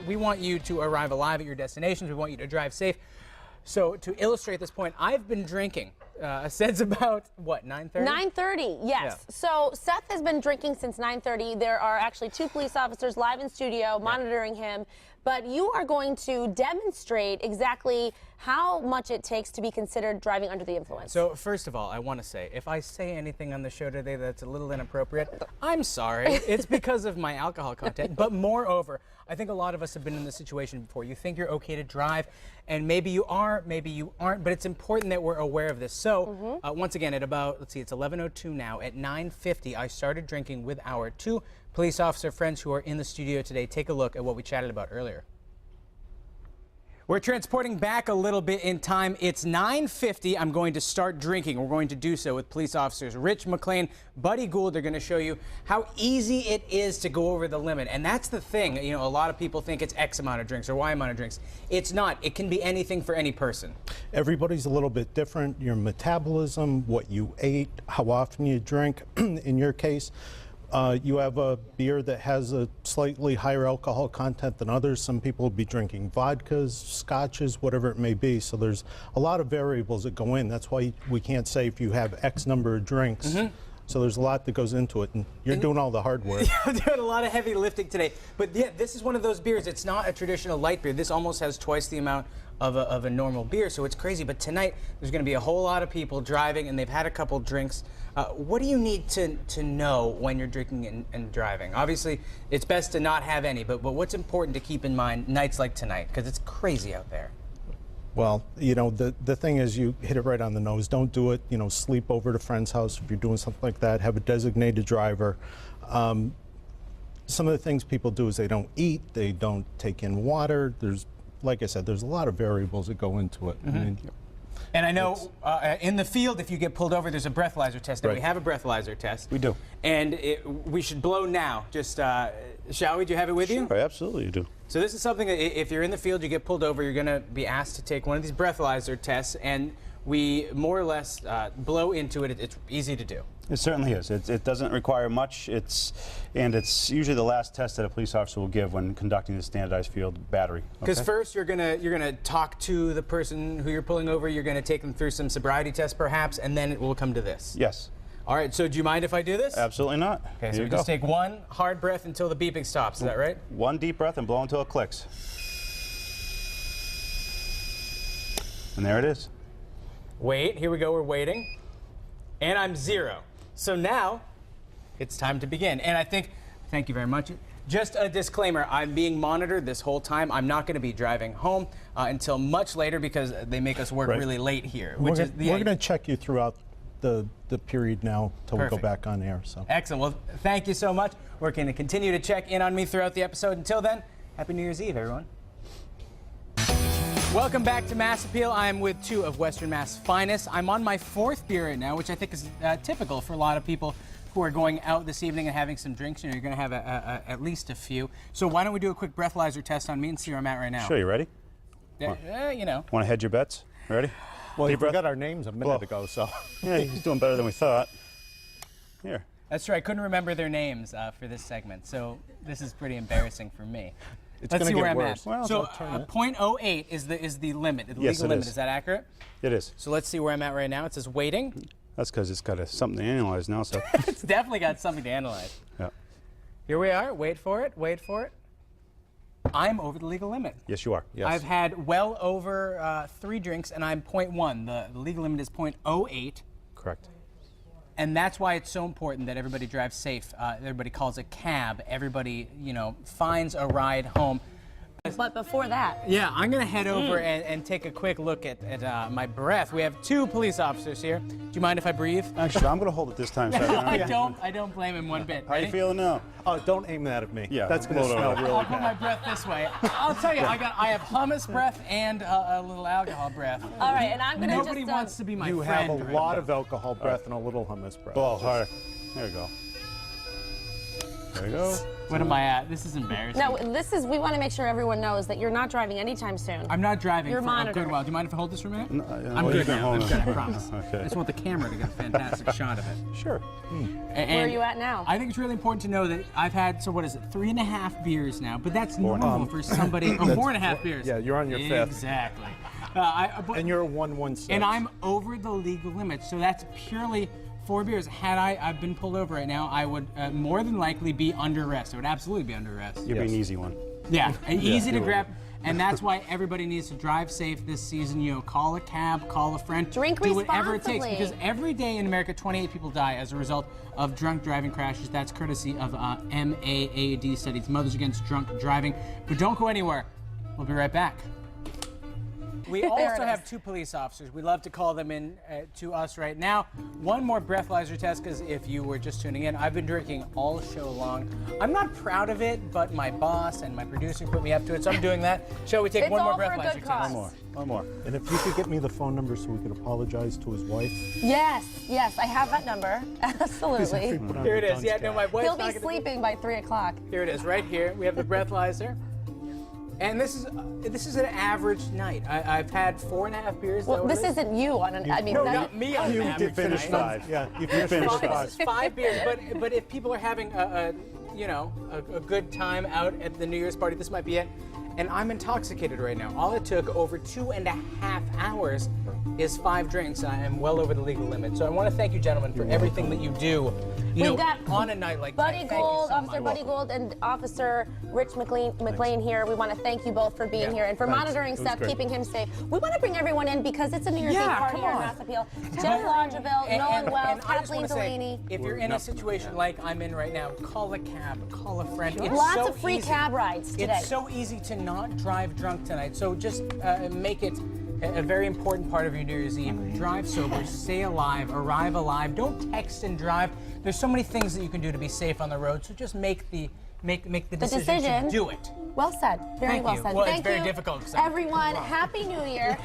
We want you to arrive alive at your destinations. We want you to drive safe. So to illustrate this point, I've been drinking since about, what, 9:30? 9:30, yes. Yeah. So Seth has been drinking since 9:30. There are actually 2 police officers live in studio monitoring him. But you are going to demonstrate exactly how much it takes to be considered driving under the influence. So first of all, I want to say, if I say anything on the show today that's a little inappropriate, I'm sorry. It's because of my alcohol content. But moreover, I think a lot of us have been in this situation before. You think you're okay to drive, and maybe you are, maybe you aren't, but it's important that we're aware of this. So once again, at about, let's see, it's 11:02 now. At 9:50, I started drinking with our 2 police officer friends who are in the studio today. Take a look at what we chatted about earlier. We're transporting back a little bit in time. It's 9:50. I'm going to start drinking. We're going to do so with police officers Rich McLean, Buddy Gould. They're going to show you how easy it is to go over the limit. And that's the thing. You know, a lot of people think it's X amount of drinks or Y amount of drinks. It's not. It can be anything for any person. Everybody's a little bit different. Your metabolism, what you ate, how often you drink. In your case, you have a beer that has a slightly higher alcohol content than others. Some people will be drinking vodkas, scotches, whatever it may be. So there's a lot of variables that go in. That's why we can't say if you have X number of drinks. So there's a lot that goes into it, and you're doing all the hard work. I'm doing a lot of heavy lifting today. But yeah, this is one of those beers. It's not a traditional light beer. This almost has twice the amount of a normal beer, so it's crazy. But tonight, there's going to be a whole lot of people driving, and they've had a couple drinks. What do you need to know when you're drinking and driving? Obviously, it's best to not have any, but what's important to keep in mind nights like tonight? Because it's crazy out there. Well, you know, the thing is, you hit it right on the nose. Don't do it, you know, sleep over at a friend's house if you're doing something like that. Have a designated driver. Some of the things people do is they don't eat, they don't take in water. There's, like I said, there's a lot of variables that go into it. I mean, and I know in the field, if you get pulled over, there's a breathalyzer test. And we have a breathalyzer test. We do. And we should blow now. Just, shall we? Do you have it with you? Sure, absolutely you do. So this is something that if you're in the field, you get pulled over, you're going to be asked to take one of these breathalyzer tests, and we more or less blow into it. It's easy to do. It certainly is. It doesn't require much. It's usually the last test that a police officer will give when conducting the standardized field battery. Because first you're gonna talk to the person who you're pulling over. You're gonna take them through some sobriety tests, perhaps, and then it will come to this. Yes. All right. So do you mind if I do this? Absolutely not. Okay. So we just take one hard breath until the beeping stops. Is that right? One deep breath and blow until it clicks. And there it is. Wait. Here we go. We're waiting. And I'm 0. So now, it's time to begin. And I think, thank you very much. Just a disclaimer, I'm being monitored this whole time. I'm not going to be driving home until much later because they make us work really late here. we're going to check you throughout the period now till we go back on air. So excellent. Well, thank you so much. We're going to continue to check in on me throughout the episode. Until then, Happy New Year's Eve, everyone. Welcome back to Mass Appeal. I'm with 2 of Western Mass' finest. I'm on my 4th beer right now, which I think is typical for a lot of people who are going out this evening and having some drinks. You know, you're going to have at least a few. So why don't we do a quick breathalyzer test on me and see where I'm at right now? Sure, you ready? You know. Want to hedge your bets? Ready? well, you forgot our names a minute ago, so Yeah, he's doing better than we thought. Here. That's true. I couldn't remember their names for this segment, so this is pretty embarrassing for me. it's Let's going see to where get I'm worse. at. Well, So it's 0.08 is the limit, the Yes, legal it limit. is. Is that accurate? It is. So let's see where I'm at right now. It says waiting. That's because it's got something to analyze now. So. It's definitely got something to analyze. Yeah. Here we are. Wait for it. Wait for it. I'm over the legal limit. Yes, you are. Yes. I've had well over 3 drinks, and I'm 0.1. The legal limit is 0.08. Correct. And that's why it's so important that everybody drives safe. Everybody calls a cab. Everybody, you know, finds a ride home. But before that, Yeah, I'm going to head over and take a quick look at my breath. We have 2 police officers here. Do you mind if I breathe? Actually, I'm going to hold it this time. So I don't blame him one bit. How you feeling now? Oh, don't aim that at me. Yeah, that's going to blow it smell over. really I'll put my bad. breath this way. I'll tell you, I have hummus breath and a little alcohol breath. all right, and I'm going to Nobody just wants to be my You friend. have a right lot now. of alcohol breath and a little hummus breath. Blow harder. There you go. There we go. What am I at? This is embarrassing. No, we want to make sure everyone knows that you're not driving anytime soon. I'm not driving You're for a good monitoring. while. Do you mind if I hold this for a minute? No, I'm well, you good can now. hold I'm it. good, I promise. Okay. I just want the camera to get a fantastic shot of it. Sure. Where are you at now? I think it's really important to know that I've had, so what is it, 3.5 beers now, but that's normal for somebody, or 4.5 beers. Yeah, you're on your fifth. Exactly. And you're a 116. And I'm over the legal limit, so that's purely 4 beers. Had I've been pulled over right now, I would more than likely be under arrest. I would absolutely be under arrest. You're being an easy one. Yeah, and easy to you grab. And that's why everybody needs to drive safe this season. You know, call a cab, call a friend. Drink do whatever it takes. responsibly. Because every day in America, 28 people die as a result of drunk driving crashes. That's courtesy of MAAD studies, Mothers Against Drunk Driving. But don't go anywhere. We'll be right back. We There also it have is. 2 police officers. We love to call them in to us right now. One more breathalyzer test, because if you were just tuning in, I've been drinking all show long. I'm not proud of it, but my boss and my producer put me up to it, so I'm doing that. Shall we take It's one more all for a breathalyzer good test? cause. One more. And if you could get me the phone number so we could apologize to his wife. Yes, I have that number. Absolutely. Put on Here your it is. dunce Yeah, no, cap. my wife's He'll not be gonna sleeping by 3 o'clock. Here it is, right here. We have the breathalyzer. And this is an average night. I've had 4.5 beers. Well, though. this isn't you on an. I mean, No, that- not me on You an did average finish night. 5. Yeah, you finished finished 5. This is 5 beers, but if people are having a good time out at the New Year's party, this might be it. And I'm intoxicated right now. All it took over 2.5 hours is 5 drinks. I am well over the legal limit. So I want to thank you, gentlemen, for everything that you do. We've got on a night like Buddy that. Thank you Gold, so Officer much. Buddy Gold, and Officer Rich McLean here. We want to thank you both for being Yeah, here and for thanks. monitoring It was stuff, great. keeping him safe. We want to bring everyone in because it's a New Year's Eve Yeah, party come here in on. Mass Appeal. Jeff Lodgeville, Nolan Wells, and I just Kathleen wanna say, Delaney. if you're in a situation like I'm in right now, call a cab, call a friend. It's Lots so of free easy. cab rides today. It's so easy to not drive drunk tonight. So just make it a very important part of your New Year's Eve. Drive sober, stay alive, arrive alive. Don't text and drive. There's so many things that you can do to be safe on the road. So just make the decision to do it. Well said. Very Thank well you. said. Well, it's Thank very you, difficult, 'cause I'm- everyone. Happy New Year.